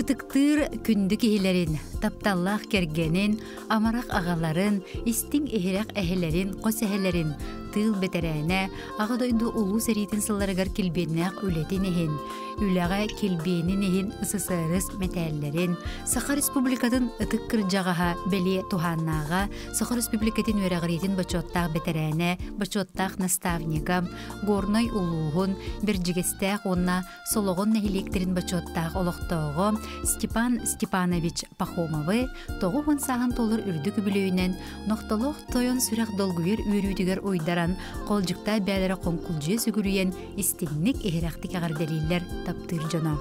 Ытыктыр күндү кихилерин, тапталлах кергенин, амарак агаларын, истин эхерак эхелерин, кос эхелерин, тыл бетерәне, ағадойду улу сәритін сылларыгар килбеннәк үлетин ehин, үләгә килбенин ehин ысысырыс мәтәлләрин, Саха Республикатын ытык кырджагаха беле туханнага, Саха Республикатын өрәгәритин бачоттак бетерәне, бачоттак наставнигам, горной улугун, бирҗигестәк онна сологон нәһилектерин бачоттак олоқтоого, Степан Степанович Пахомовы, тоғуын сағын толыр үрдік білөйінен, ноқталоқ тойон сүрәк долгуер үйрүйдігер ойдаран, қолжықта бәлері қонқұлжы сүгірүйен істігінік ehiraqtik ағарделейлер таптыр жона.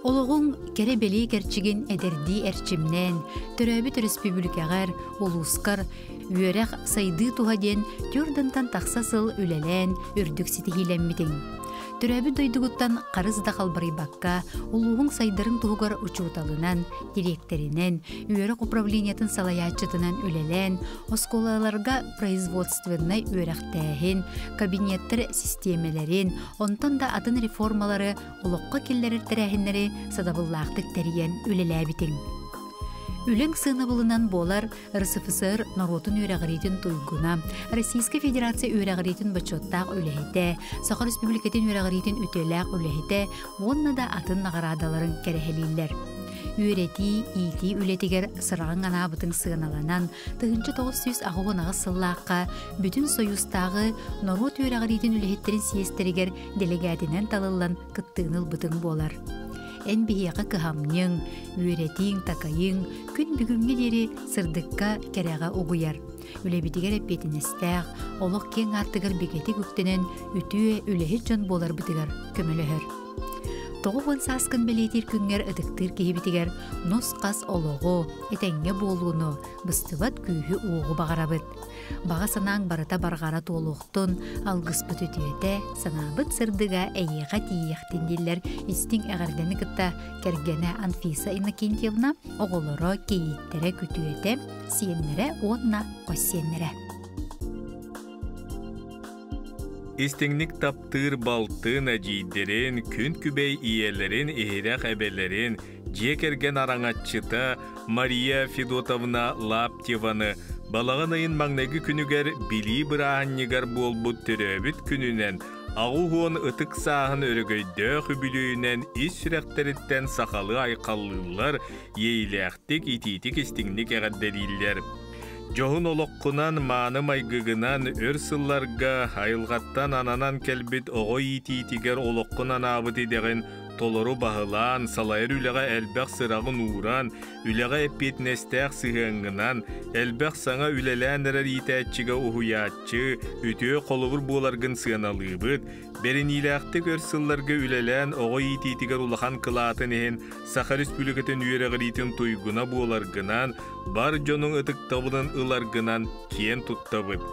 Олығын кәрі белей кәрчігін әдерді әрчімнен, түрәбіт республикағар, олускар, үйерәқ сайды туғаден, түрдінтан тақсасыл үлелен, үрдік сетихиленметін. Түрәбі дойдығыттан қарызда қалбарай баққа, олуғын сайдарын туғығар учууталынан, директоринен, үйерек управлениятын салаячытынан үлелен, осколаларға производственной үйеректәхін, кабинеттер системелерін, онтан да атын реформалары олыққа келлерер тәрәхінлері садабыллақтық тәріен үлеләбітін. Үлің сынабылынан болар РСФСР Народын үйрәғыретін туйгуна, Российская Федерация үйрәғыретін бачоттақ үләхеті, Саха Республикатын үйрәғыретін үтеләқ үләхеті, онна да атын нағарадаларын кәрәхелейлер. Үйрети, ити үлетігер сырағын анабытың сығыналанан, 1900 ағуын сыллаққа, бүтін союзтағы Народ үйрәғыретін үләхеттерін сиестерігер делегатинен талылан кыттығыныл бұтың болар. Эн бихияқа кыхамнең, үйретең, такайың, күн бүгінге дері сырдыққа кәрәға ұғыяр. Үлебетігер әппетіністәғ, олық кен артығыр бекеті күктенен үтіе үләхет жон болар бұтығар көміліғір. Тоғуын саскын белейтер күнгер ыдықтыр кейбетігер нос қас олығы, әтәңге болуыны, бұстыват күйі уғы бағарабыт. Баға санаң барыта барғара толуқтын, алғыспыт өтеуді, санабыт сырдыға әйеға тиектенделер істің әғардені кітта кәргені Анфиса Иннокентьевна оғылыры кейттері күтуеті, сиенлері онна қосенлері. Истеңник таптыр балтын әжейдерін, күн күбей иелерін, ehiraq әбелерін, жекерген араңатчыта Мария Федотовна Лаптеваны балаған айын маңнегі күнігер били бұрағаннегер болбұт түрөбіт күнінен ағуғуын ытық сағын өрігөйді хүбілүйінен ис сүрәқтеріттен сақалы айқалылар ейләқтік ититік истіңник әғадделейлер. Жоғын олыққынан маны майгығынан өр сылларға айылғаттан ананан кәлбет оғой ититігер олыққынан абыты деген толору бағылан, салайыр үліға әлбәқ сырағын уран, үліға әппетнестәқ сығыңынан, әлбәқ саңа үлелән әрер итәтчіға ұхуятчы, өтіе қолығыр боларғын сығаналыбыд, бәрін иләқтік өрсылларға үлелән оғой ититігер улахан қылатын ехен Саха Республикатын үйеріғір итін туйгуна боларғынан, бар жоның ұтық табылын ұларғынан кен тұттабыд.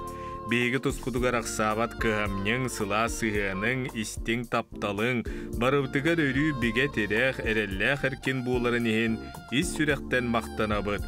Бейгі тұспудығар ақсабат кығамнен сыла сығының істің тапталың, барыбдығар өрі біге терек әрелләқ әркен боларын ехен ис сүрәқтен мақтанабыд.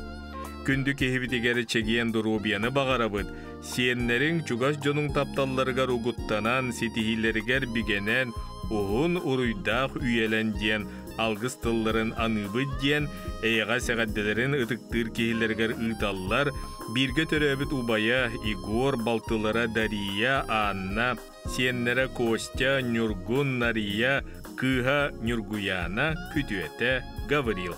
Күнді кехібітігері чегиен дұрубияны бағарабыд. Сиенлерің чугас жоның тапталларығар ұғыттанан сетихилерігер бігенен ұғын ұруйдақ үйелен ден алғыз тылларын аныбыд ден әйға сәғадделерін ұтықтыр кейлергер ұйталлар бірге төрөбіт ұбая Игор Балтылара Дария Анна сеннері Костя Нюргун Нария Кыха Нюргуяна күтуеті Гаврил.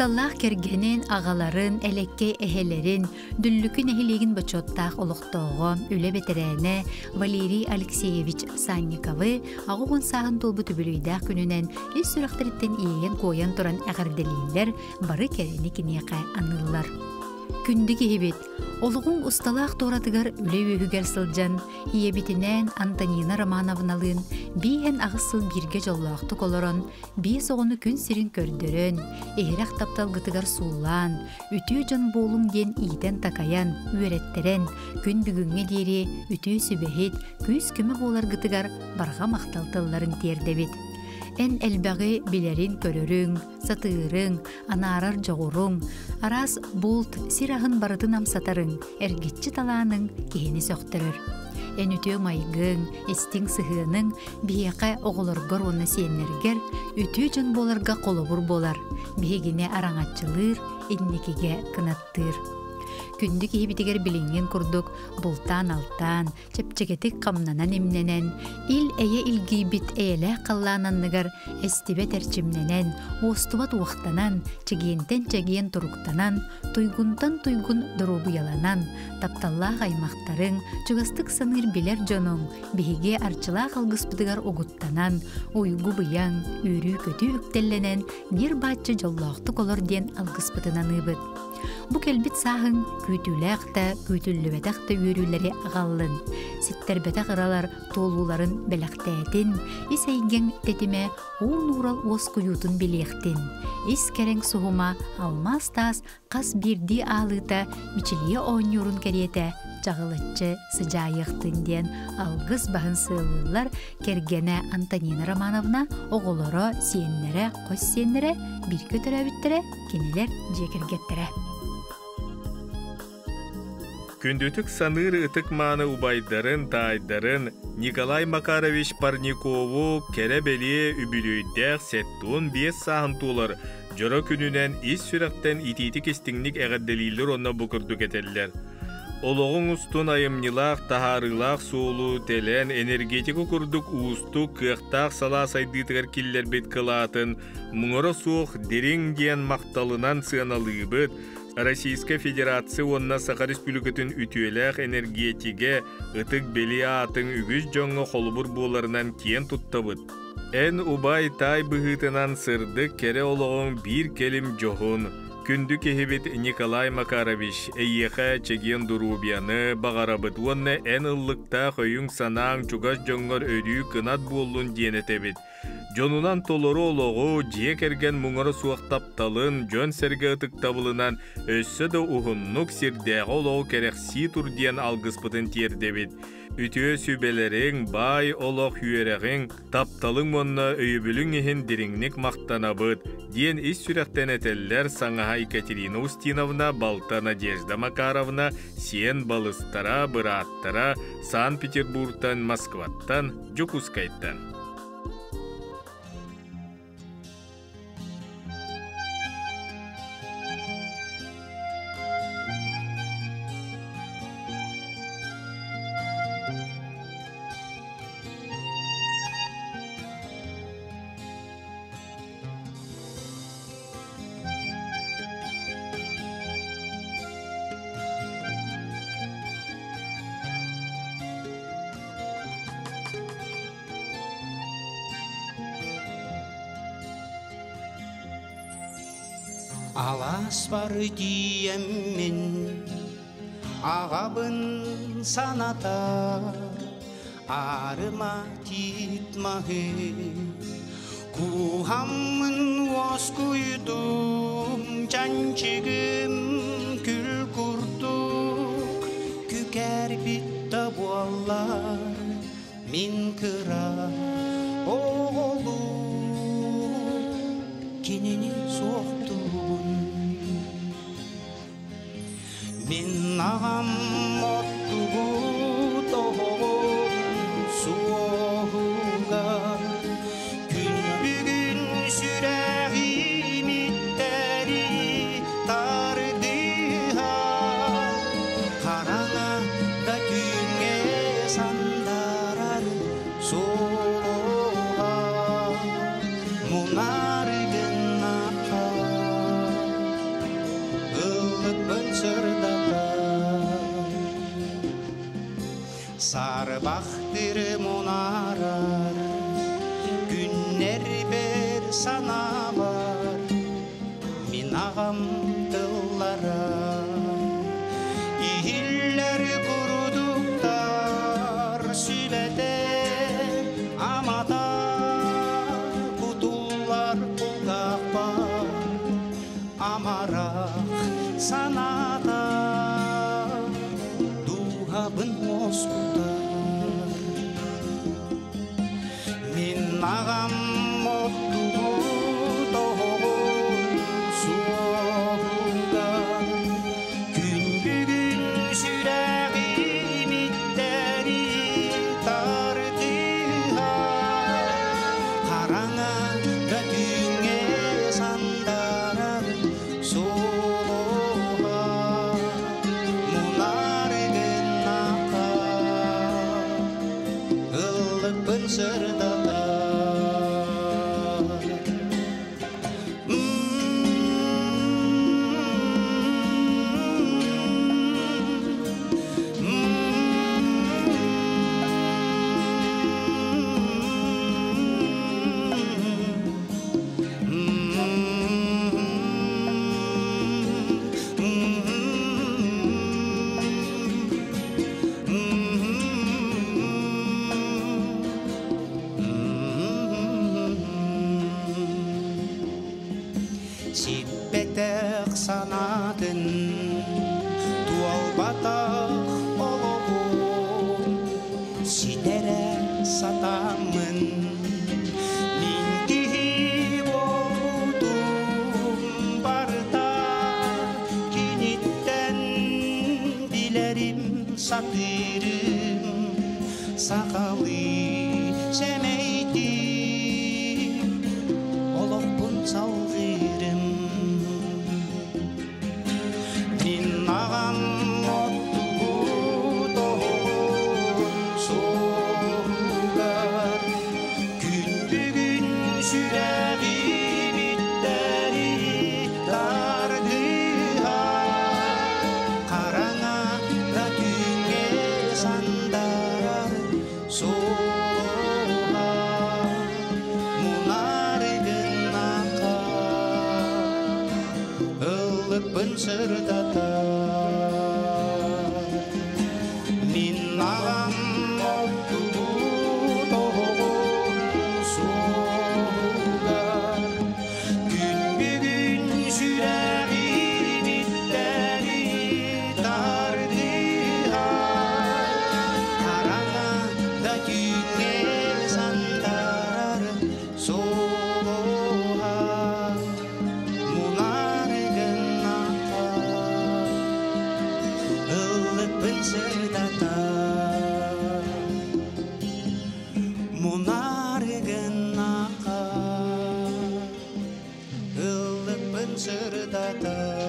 тапталлах кергенин агаларын, элекке эхелерин, дүллүкүн эхилегин бачоттах олохтоого үле бетерене Валерий Алексеевич Санниковы агугун сагын толбу түбүлүйдах күнүнен ис сүрахтырыттен иеген коян туран әгәрделейлер бары керени кинеқа аныллар. Күндү кихибит, олугун усталаах торатыгар үле үйүгер сылжан, иебитинен Антонина Романовналын, бейен ағысыл бирге жоллақты колорон, бей соғыны күн сирин көрдөрөн, эхирак тапталгытыгар суулан, үтүү жон болум ден ийтен такаян, үйреттерен, күн бүгүнгө дери үтүү сүбехит, күз күмі болар гытыгар барға мақталтыларын тердебит. Эн элбәғи билерин көрөрүң, сатыырың, анарар жоғырың, арас булт сирахын барытын амсатарың, әргетчі таланың кейіні соқтырыр. Эн үтіө майгың, эстиң сыхының, бияқа оғылыргар оны сеннергер, үтіө жын боларға қолыбыр болар, бігіне араңатчылыр, иннекеге кынаттыр. Күнді кейбітігер білінген күрдік, бұлтан алтан, чепчекетік қамнанан емненен, ил әйе илгейбіт әйелі қаллананныгар әстібе тәрчімненен, остубат уақтанан, чегиентен тұруқтанан, туйгунтан туйгун дұрубы яланан, тапталлақ аймақтарың, чугастық саныр білер жоның, бейге арчылақ алғыспыдығар оғыттанан, ойгу бұяң, үрі көті үктелленен, нер бачы жоллақты колор ден алғыспыдынан ұбыд. Бу келбит сағын күйтүләқті, күйтүллүбәтәқті өрілері ағалын. Сеттербәтәқ ыралар толуларын бәләқтәйтін, ис әйген тәтіме ол нурал оз күютын білектін. Ис кәрің суғыма алмас тас қас бірді алыта мичілие ойнюрын кәреті жағылытчы сыжайықтын ден алғыз бағын сылылар кергені Антонина Романовна оғылары сиеннері, қос сиеннері, бір көтірі біттірі, кенелер жекергеттірі. Күндүтік саныр ытык маны убайдарын, тайдарын Николай Макарович Парникову керебели үбілүйдәк сеттуын 5 сағын тулар. Жора күнінен ис сүрәқтен ититик истиңник әғадделейлер онна бұкырдық етелілер. Олоғын ұстын айымнилақ, тахарылақ, суылу, телен, энергетику күрдік уысту, кықтақ сала сайдытығар киллер бет кылатын, мұңыры суық дерің ден мақталынан сыналыбыд, Российская Федерация онна Саха Республикатын үтүеләк энергетиге ытык бели атын үгіз жоңы холубур боларынан кен туттабыд. Эн убай тай бұғытынан сырдык кере олоғын бір келім жоғын. Күнді кехебет Николай Макарович эйеха чеген дурубияны бағарабыд. Онна эн ыллықта қойың санаң чугас жоңғар өрі кынат болуын денетебет. Жонунан толору олоғу жиек эрген мұңыры суақтапталын жон сәрге ұтық табылынан өссі де ұғыннық сирдеғі олоғу керекси турден алғыспытын тердебет. Үтіө сүбелерің, бай олоқ үйерегің, тапталың мұнна өйібілің ехін диріңнік мақтанабыд. Ден ис сүректен әтеллер саңаға Екатерина Устиновна, Балта Надежда Макаровна, сен балыстара, бұраттара, Санкт-Петербургтан, Москваттан, Жукускайттан. Алас бар диеммен ағабын саната арыма титмахы кухамын оз күйдум жанчыгым күл күрдук күкәр битта буаллар мин кыра оғолу кенені соқтуғын мен ағам оттуғу тоғын суғуға күн бүгін сүрәғи миттәри тардыға қараңа да күнге сандарар соға мұнар Sarbahtır munarar, günler bir sana var. Min ağam tıllara, ihiller kuruduklar sülede. Amada kutullar pulgakpa, amarak sana da duhabın oskutar. Min ağam mottu doğun soğuğa, gün bugün süreğim itteri tardıha. Karana da düğüne sandarar soğuğa, munar gınaka ılıpın sırdalar. Sippetek sanatın tual batak oluğum, sidere satamın min tihip oldum barda. Kinitten dilerim satırım sakalı semeydim olokpun salgırım. Min ağam mottu doğun soğugar, gün bugün süreğim itteri tardıha. Karana da düğüne sandarar soğuğa, munar gınaka ılıpın sırdatar. Min ağam mottu doğun soğugar, gün bugün süreğim itteri tardıha. Karana da düğüne sandarar soğuğa, munar gınaka ılıpın sırdatar. Munar gınaka ılıpın sırdatar.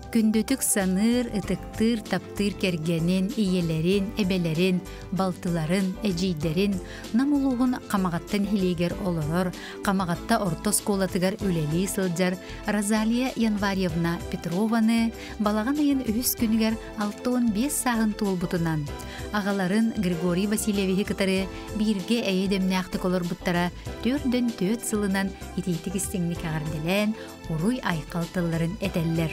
Күндүтүк саныр, ытыктыр, таптыр кергенин, ийелерин, эбелерин, балтыларын, эжийдерин, намулугун камагаттан хилегер олорор, камагатта орто сколатыгар үлели сылжар Розалия Январьевна Петрованы балаган айын үс күнүгер 6-5 сағын туолбутунан. Агаларын Григорий Васильевич кытары бирге эйедемнәхты колор буттара 4 сылынан ититик истеңник агарделен уруй айкалтыларын этеллер.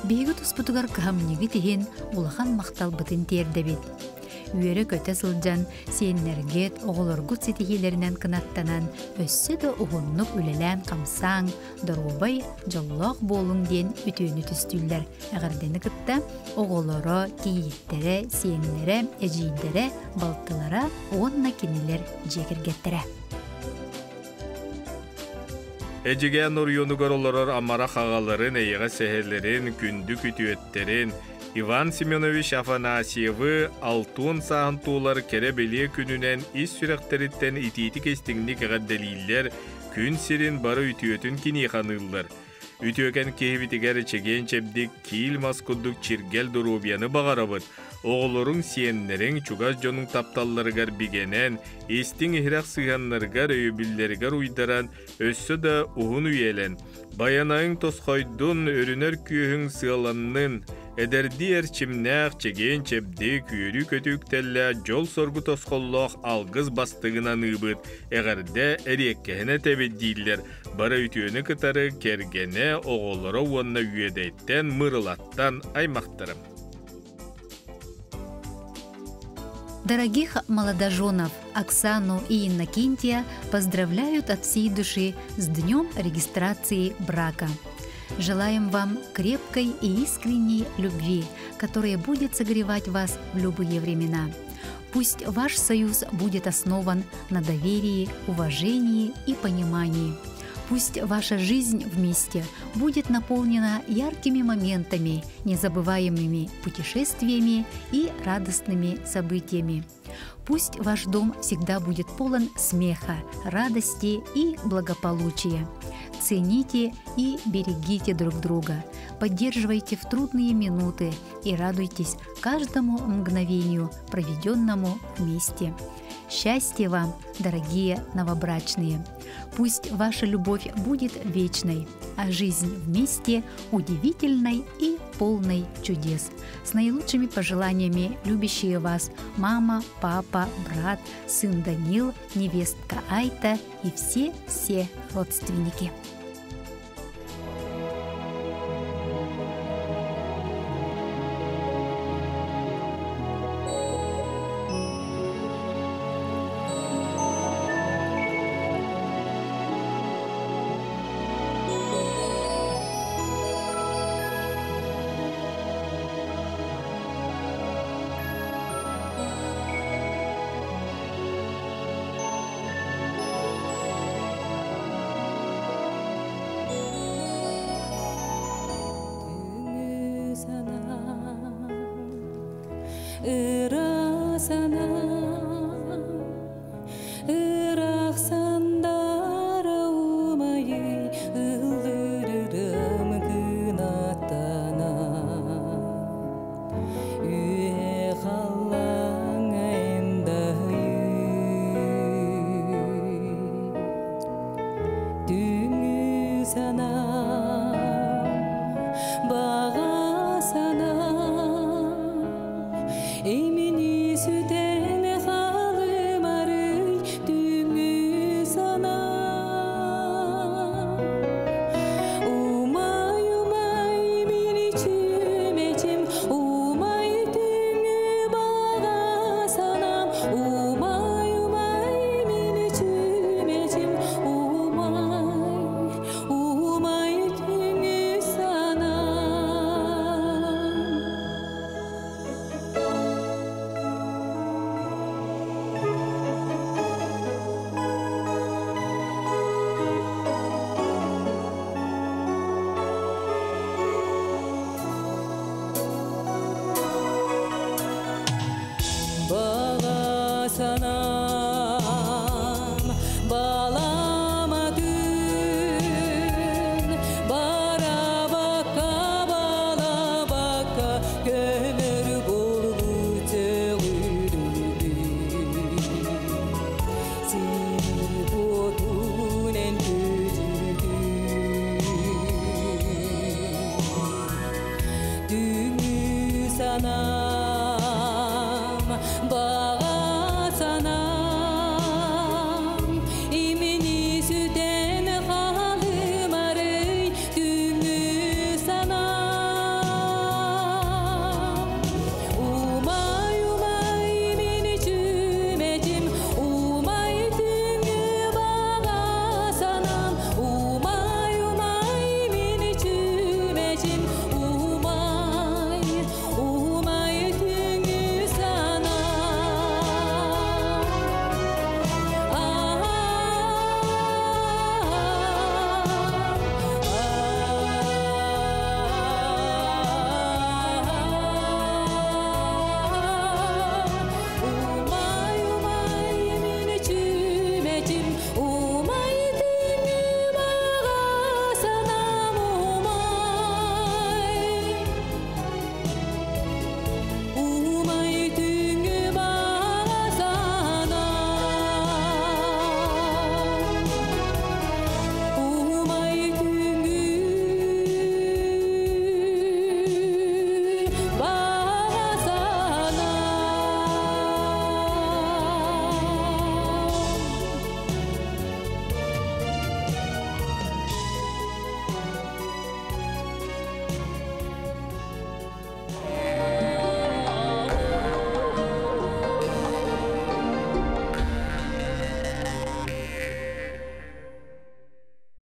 Бейгі туспутугар кыхамниги тихин улахан мақтал бытын тердебит. Үйері көте сылжан, сиеннергет, оғылыргут сетихилерінен кынаттанан, өссі да уғыннық үлелән қамсаң, дорубай жоллақ болың ден үтөйіні түстүллер. Әғардені кытта оғылыры, кейеттері, сиеннері, әжейдері, балтылары, оғынна кенелер жекергеттері. Эжиге нурюну горолорор амара хағаларын, эйіға сәхерлерін, күнді күтуеттерін, Иван Семенович Афанасьевы алтын сағын туылар кәрі беле күнінен ис сүрәқтеріттен итетік естіңдік ғаддалилер күн сирин бары үтіөтін кені қанылылар. Үтіөкен кейбітігер чеген чебдік кейл маскуддық чиргел дұрубияны бағарабыд. оғылырың сиеннерің чугас жонун тапталларыгар бигенен, истин ихрак сыганнаргар өйбүллеригар уйдаран, өссө да уһун үйелен. Баянайың тосқойдун өрінер күйің сыаланнын, эдерди эрчимнәк чеген чепди күйөрү көтүктелле жол соргу тосқоллоқ алгыз бастығынан ыбыт, эгерде эреккехіне тебеддейлер, бара үтіөні кытары кергене оғолары уонна үйедейттен мырылаттан аймақтырым. Дорогих молодоженов Оксану и Иннокентия поздравляют от всей души с днем регистрации брака. Желаем вам крепкой и искренней любви, которая будет согревать вас в любые времена. Пусть ваш союз будет основан на доверии, уважении и понимании. Пусть ваша жизнь вместе будет наполнена яркими моментами, незабываемыми путешествиями и радостными событиями. Пусть ваш дом всегда будет полон смеха, радости и благополучия. Цените и берегите друг друга, поддерживайте в трудные минуты и радуйтесь каждому мгновению, проведенному вместе. Счастья вам, дорогие новобрачные! Пусть ваша любовь будет вечной, а жизнь вместе удивительной и полной чудес. С наилучшими пожеланиями любящие вас мама, папа, брат, сын Данил, невестка Айта и все родственники. sana